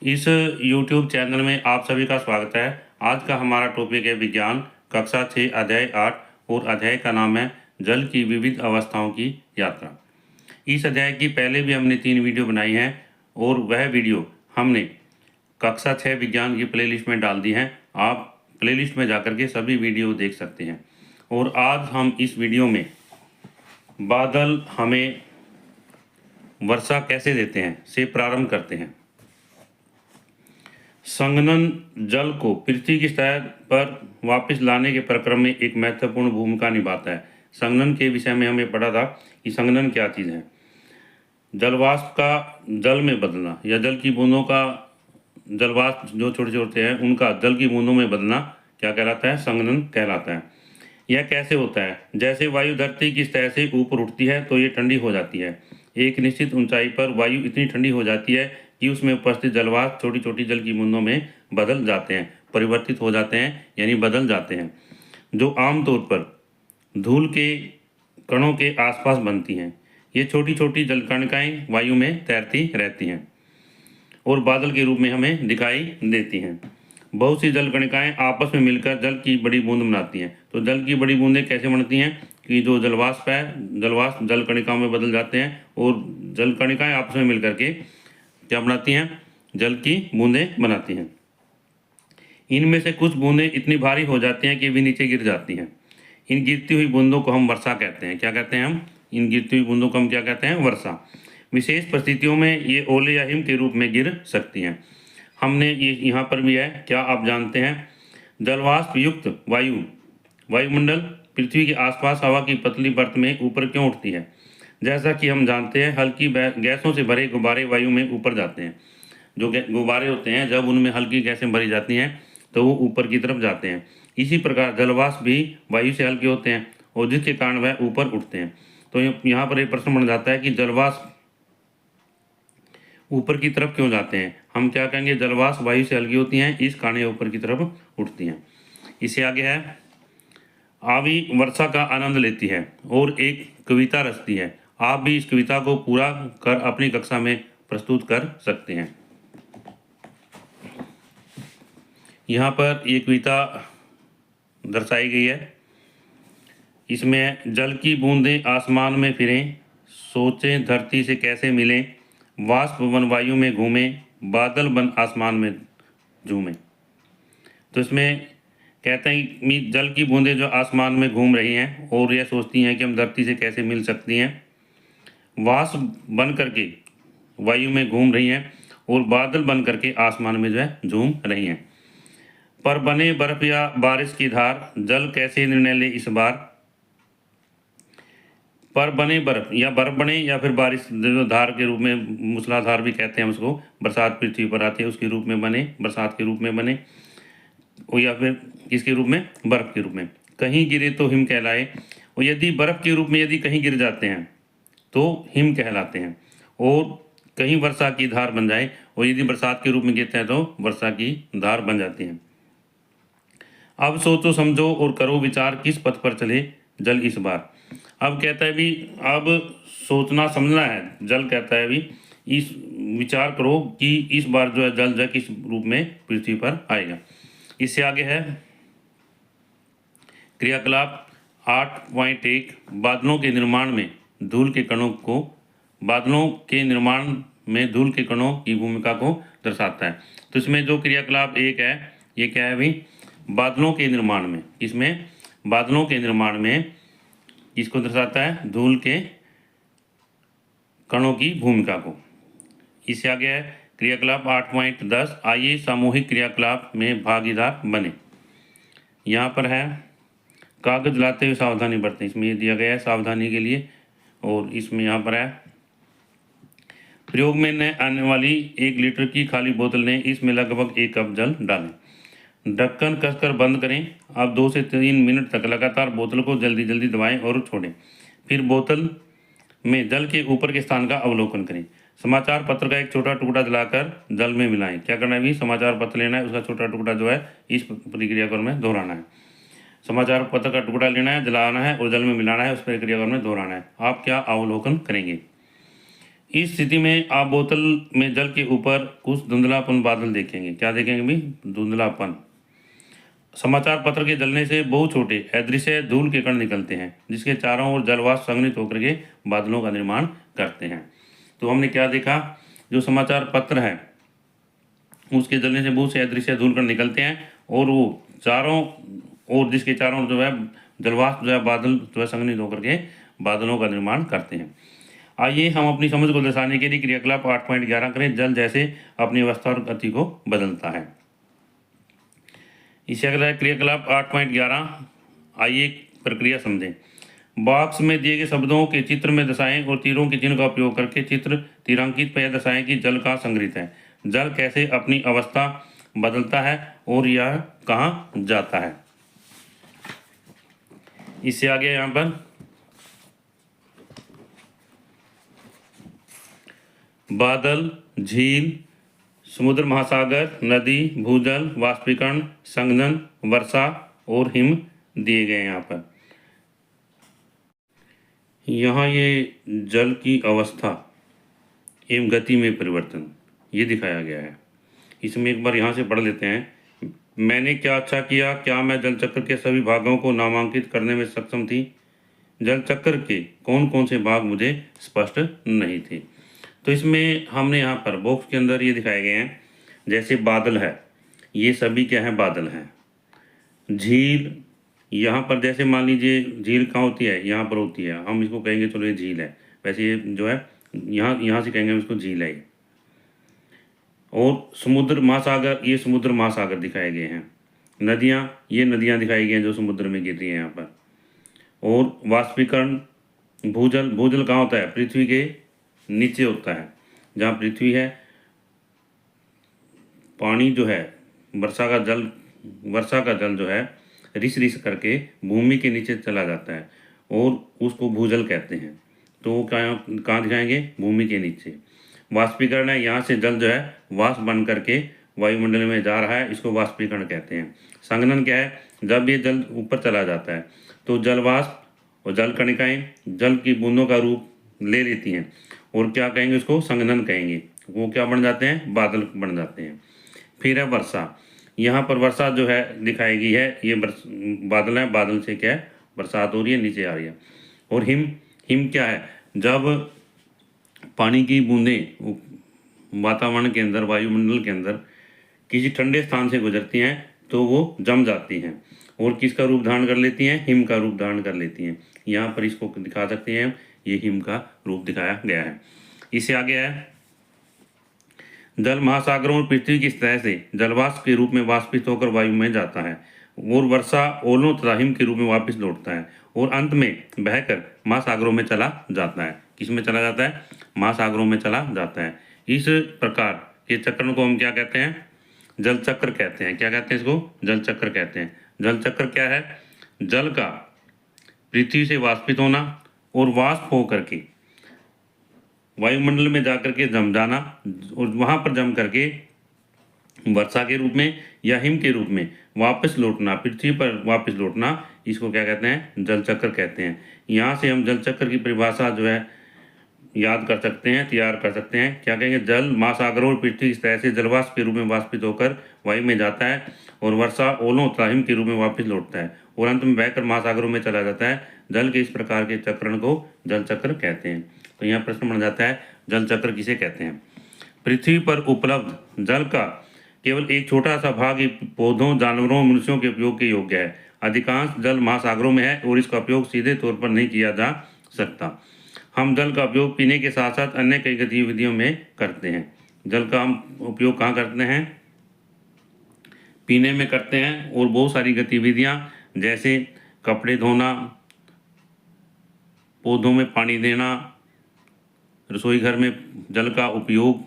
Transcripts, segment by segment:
इस YouTube channel में आप सभी का स्वागत है। आज का हमारा टॉपिक है विज्ञान कक्षा 6 अध्याय 8 और अध्याय का नाम है जल की विविध अवस्थाओं की यात्रा। इस अध्याय की पहले भी हमने 3 वीडियो बनाई हैं और वह वीडियो हमने कक्षा 6 विज्ञान की प्लेलिस्ट में डाल दी हैं। आप प्लेलिस्ट में जाकर के सभी वीडियो देख सकते हैं। और आज हम इस वीडियो में बादल हमें वर्षा कैसे देते हैं से प्रारंभ करते हैं। संघनन जल को पृथ्वी की सतह पर वापस लाने के प्रक्रम में एक महत्वपूर्ण भूमिका निभाता है। संघनन के विषय में हमें पढ़ा था कि संघनन क्या चीज़ है। जलवाष्प का जल में बदलना या जल की बूंदों का जलवाष्प जो छोटे छोटे हैं उनका जल की बूंदों में बदलना क्या कहलाता है? संघनन कहलाता है। यह कैसे होता है? जैसे वायु धरती की सतह से ऊपर उठती है तो ये ठंडी हो जाती है। एक निश्चित ऊंचाई पर वायु इतनी ठंडी हो जाती है कि उसमें उपस्थित जलवाष्प छोटी छोटी जल की बूंदों में बदल जाते हैं, परिवर्तित हो जाते हैं, यानी बदल जाते हैं, जो आमतौर पर धूल के कणों के आसपास बनती हैं। ये छोटी छोटी जलकणिकाएं वायु में तैरती रहती हैं और बादल के रूप में हमें दिखाई देती हैं। बहुत सी जलकणिकाएं आपस में मिलकर जल की बड़ी बूंद बनाती हैं। तो जल की बड़ी बूंदें कैसे बनती हैं कि जो जलवाष्प है, जलवाष्प जलकणिकाओं में बदल जाते हैं और जलकणिकाएं आपस में मिलकर के क्या बनाती हैं? जल की बूंदें बनाती हैं। इनमें से कुछ बूंदें इतनी भारी हो जाती हैं कि वे नीचे गिर जाती हैं। इन गिरती हुई बूंदों को हम वर्षा कहते हैं। क्या कहते हैं हम? इन गिरती हुई बूंदों को हम क्या कहते हैं? वर्षा। विशेष परिस्थितियों में ये ओले या हिम के रूप में गिर सकती हैं। हमने ये यहाँ पर भी है, क्या आप जानते हैं जलवाष्प युक्त वायुमंडल पृथ्वी के आसपास हवा की पतली परत में ऊपर क्यों उठती है? जैसा कि हम जानते हैं हल्की गैसों से भरे गुब्बारे वायु में ऊपर जाते हैं। जो गुब्बारे होते हैं जब उनमें हल्की गैसें भरी जाती हैं तो वो ऊपर की तरफ जाते हैं। इसी प्रकार जलवाष्प भी वायु से हल्के होते हैं और जिसके कारण वह ऊपर उठते हैं। तो यहाँ पर एक प्रश्न बन जाता है कि जलवाष्प ऊपर की तरफ क्यों जाते हैं? हम क्या कहेंगे? जलवाष्प वायु से हल्की होती हैं, इस कारण ऊपर की तरफ उठती हैं। इससे आगे है आवी वर्षा का आनंद लेती है और एक कविता रचती है। आप भी इस कविता को पूरा कर अपनी कक्षा में प्रस्तुत कर सकते हैं। यहाँ पर ये कविता दर्शाई गई है। इसमें जल की बूंदें आसमान में फिरें, सोचें धरती से कैसे मिलें, वाष्प बन वायु में घूमें, बादल बन आसमान में झूमें। तो इसमें कहते हैं कि जल की बूंदें जो आसमान में घूम रही हैं और यह सोचती हैं कि हम धरती से कैसे मिल सकती हैं, वाष्प बन करके वायु में घूम रही हैं और बादल बन करके आसमान में जो है झूम रही हैं। पर बने बर्फ या बारिश की धार, जल कैसे निर्णय ले इस बार। पर बने बर्फ बने या फिर बारिश जो धार के रूप में, मूसलाधार भी कहते हैं उसको, बरसात पृथ्वी पर आती है उसके रूप में बने, बरसात के रूप में बने, और या फिर किसके रूप में? बर्फ के रूप में। कहीं गिरे तो हिम कहलाए, और यदि बर्फ के रूप में यदि कहीं गिर जाते हैं तो हिम कहलाते हैं। और कहीं वर्षा की धार बन जाए और यदि बरसात के रूप में गिरते हैं तो वर्षा की धार बन जाती हैं। अब सोचो समझो और करो विचार, किस पथ पर चले जल इस बार। अब कहता है भी अब सोचना समझना है, जल कहता है भी इस विचार करो कि इस बार जो है जल किस रूप में पृथ्वी पर आएगा। इससे आगे है क्रियाकलाप 8.1 बादलों के निर्माण में धूल के कणों की भूमिका को दर्शाता है। तो इसमें जो क्रियाकलाप 1 है ये क्या है भाई? बादलों के निर्माण में। इसमें बादलों के निर्माण में किसको दर्शाता है? धूल के कणों की भूमिका को। इससे आगे है क्रियाकलाप 8.10 आइए सामूहिक क्रियाकलाप में भागीदार बने। यहाँ पर है कागज लाते हुए सावधानी बरतें। इसमें ये दिया गया है सावधानी के लिए। और इसमें यहाँ पर है प्रयोग में न आने वाली 1 लीटर की खाली बोतल ने इसमें लगभग 1 कप जल डालें। ढक्कन कसकर बंद करें। अब 2 से 3 मिनट तक लगातार बोतल को जल्दी जल्दी दबाएं और छोड़ें। फिर बोतल में जल के ऊपर के स्थान का अवलोकन करें। समाचार पत्र का एक छोटा टुकड़ा जलाकर जल में मिलाएं। क्या करना है भी? समाचार पत्र लेना है, उसका छोटा टुकड़ा जो है इस प्रक्रिया को हमें दोहराना है। समाचार पत्र का टुकड़ा लेना है, जलाना है और जल में मिलाना है, उस प्रक्रिया को हमें दोहराना है। आप क्या अवलोकन करेंगे? इस स्थिति में आप बोतल में जल के ऊपर कुछ धुंधलापन बादल देखेंगे। क्या देखेंगे भाई? धुंधलापन। समाचार पत्र के जलने से बहुत छोटे अदृश्य धूल के कण निकलते हैं, जिसके चारों ओर जलवाष्प संघनित होकर के बादलों का निर्माण करते हैं। तो हमने क्या देखा? जो समाचार पत्र है उसके जलने से बहुत से अदृश्य धूल कण निकलते हैं और वो चारों ओर, जिसके चारों ओर जो है जलवाष्प जो है बादल जो है संघनित होकर के बादलों का निर्माण करते हैं। आइए हम अपनी समझ को दर्शाने के लिए क्रियाकलाप 8.11 करें। जल जैसे अपनी अवस्था और गति को बदलता है। इसे अगला है क्रियाकलाप 8.11। आइए प्रक्रिया समझें। बॉक्स में दिए गए शब्दों के चित्र में दर्शाएं और तीरों के चिन्ह का उपयोग करके चित्र तीरांकित पर दर्शाएं कि जल कहाँ संग्रहित है, जल कैसे अपनी अवस्था बदलता है और यह कहाँ जाता है। इससे आगे यहाँ पर बादल, झील, समुद्र महासागर, नदी, भूजल, वाष्पीकरण, संघनन, वर्षा और हिम दिए गए हैं। यहाँ ये जल की अवस्था एवं गति में परिवर्तन ये दिखाया गया है। इसमें एक बार यहाँ से पढ़ लेते हैं। मैंने क्या अच्छा किया, क्या मैं जल चक्र के सभी भागों को नामांकित करने में सक्षम थी? जल चक्र के कौन कौन से भाग मुझे स्पष्ट नहीं थे। तो इसमें हमने यहाँ पर बॉक्स के अंदर ये दिखाए गए हैं, जैसे बादल है, ये सभी क्या है? बादल हैं। झील, यहाँ पर जैसे मान लीजिए झील कहाँ होती है? यहाँ पर होती है, हम इसको कहेंगे चलो ये झील है। वैसे ये जो है यहाँ से कहेंगे हम इसको झील है ये। और समुद्र महासागर, ये समुद्र महासागर दिखाए गए हैं। नदियाँ, ये नदियाँ दिखाई गई हैं जो समुद्र में गिर रही हैं यहाँ पर। और वाष्पीकरण, भूजल, भूजल कहाँ होता है? पृथ्वी के नीचे होता है, जहाँ पृथ्वी है। पानी जो है, वर्षा का जल जो है रिस रिस करके भूमि के नीचे चला जाता है और उसको भूजल कहते हैं। तो वो कहाँ दिखाएंगे? भूमि के नीचे। वाष्पीकरण है, यहाँ से जल जो है वाष्प बन करके वायुमंडल में जा रहा है, इसको वाष्पीकरण कहते हैं। संघनन क्या है? जब ये जल ऊपर चला जाता है तो जल वाष्प और जल कणिकाएं जल की बूंदों का रूप ले लेती हैं और क्या कहेंगे? उसको संघनन कहेंगे। वो क्या बन जाते हैं? बादल बन जाते हैं। फिर है वर्षा। यहाँ पर वर्षा जो है दिखाई गई है, ये बादल है, बादल से क्या है? बरसात हो रही है, नीचे आ रही है। और हिम, हिम क्या है? जब पानी की बूंदें वातावरण के अंदर, वायुमंडल के अंदर किसी ठंडे स्थान से गुजरती हैं तो वो जम जाती हैं और किसका रूप धारण कर लेती हैं? हिम का रूप धारण कर लेती हैं। यहाँ पर इसको दिखा सकते हैं, ये हिम का रूप दिखाया गया है। इससे आगे है जल महासागरों और पृथ्वी की सतह से जलवाष्प के रूप में वाष्पित होकर वायु में जाता है और वर्षा ओलों तथा हिम के रूप में वापस लौटता है और अंत में बहकर महासागरों में चला जाता है। किस में चला जाता है? महासागरों में चला जाता है। इस प्रकार के चक्र को हम क्या कहते हैं? जल चक्र कहते हैं। क्या कहते हैं इसको? जल चक्र कहते हैं। जल चक्र क्या है? जल का पृथ्वी से वाष्पित होना और वाष्प होकर के वायुमंडल में जाकर के जम जाना और वहाँ पर जम करके वर्षा के रूप में या हिम के रूप में वापस लौटना, पृथ्वी पर वापस लौटना, इसको क्या कहते हैं? जल चक्र कहते हैं। यहाँ से हम जल चक्र की परिभाषा जो है याद कर सकते हैं, तैयार कर सकते हैं। क्या कहेंगे? जल महासागरों और पृथ्वी की सतह से जलवाष्प के रूप में वाष्पित होकर वायु में जाता है और वर्षा ओलों तथा हिम के रूप में वापस लौटता है और अंत में बहकर महासागरों में चला जाता है। जल के इस प्रकार के चक्रण को जल चक्र कहते हैं। तो यहाँ प्रश्न बन जाता है, जल चक्र किसे कहते हैं? पृथ्वी पर उपलब्ध जल का केवल एक छोटा सा भाग ही पौधों, जानवरों, मनुष्यों के उपयोग के योग्य है। अधिकांश जल महासागरों में है और इसका उपयोग सीधे तौर पर नहीं किया जा सकता। हम जल का उपयोग पीने के साथ साथ अन्य कई गतिविधियों में करते हैं। जल का हम उपयोग कहाँ करते हैं? पीने में करते हैं और बहुत सारी गतिविधियाँ जैसे कपड़े धोना, पौधों में पानी देना, रसोई घर में जल का उपयोग,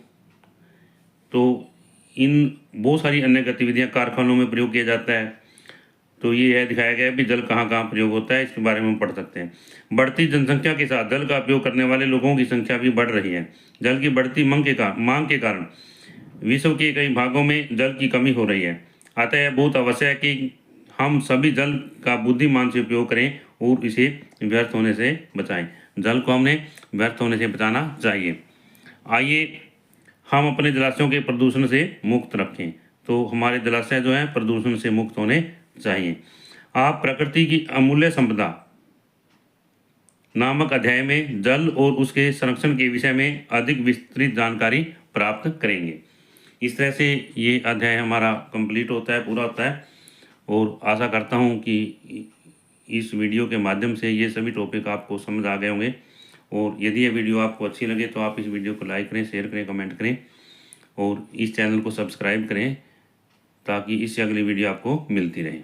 तो इन बहुत सारी अन्य गतिविधियां कारखानों में प्रयोग किया जाता है। तो ये है दिखाया गया है कि जल कहाँ कहाँ प्रयोग होता है, इसके बारे में हम पढ़ सकते हैं। बढ़ती जनसंख्या के साथ जल का उपयोग करने वाले लोगों की संख्या भी बढ़ रही है। जल की बढ़ती मांग के कारण विश्व के कई भागों में जल की कमी हो रही है। अतः यह बहुत आवश्यक है कि हम सभी जल का बुद्धिमान से उपयोग करें और इसे व्यर्थ होने से बचाएं। जल को हमने व्यर्थ होने से बचाना चाहिए। आइए हम अपने जलाशयों के प्रदूषण से मुक्त रखें। तो हमारे जलाशय जो हैं प्रदूषण से मुक्त होने चाहिए। आप प्रकृति की अमूल्य संपदा नामक अध्याय में जल और उसके संरक्षण के विषय में अधिक विस्तृत जानकारी प्राप्त करेंगे। इस तरह से ये अध्याय हमारा कंप्लीट होता है, पूरा होता है। और आशा करता हूँ कि इस वीडियो के माध्यम से ये सभी टॉपिक आपको समझ आ गए होंगे। और यदि ये वीडियो आपको अच्छी लगे तो आप इस वीडियो को लाइक करें, शेयर करें, कमेंट करें और इस चैनल को सब्सक्राइब करें ताकि इससे अगली वीडियो आपको मिलती रहे।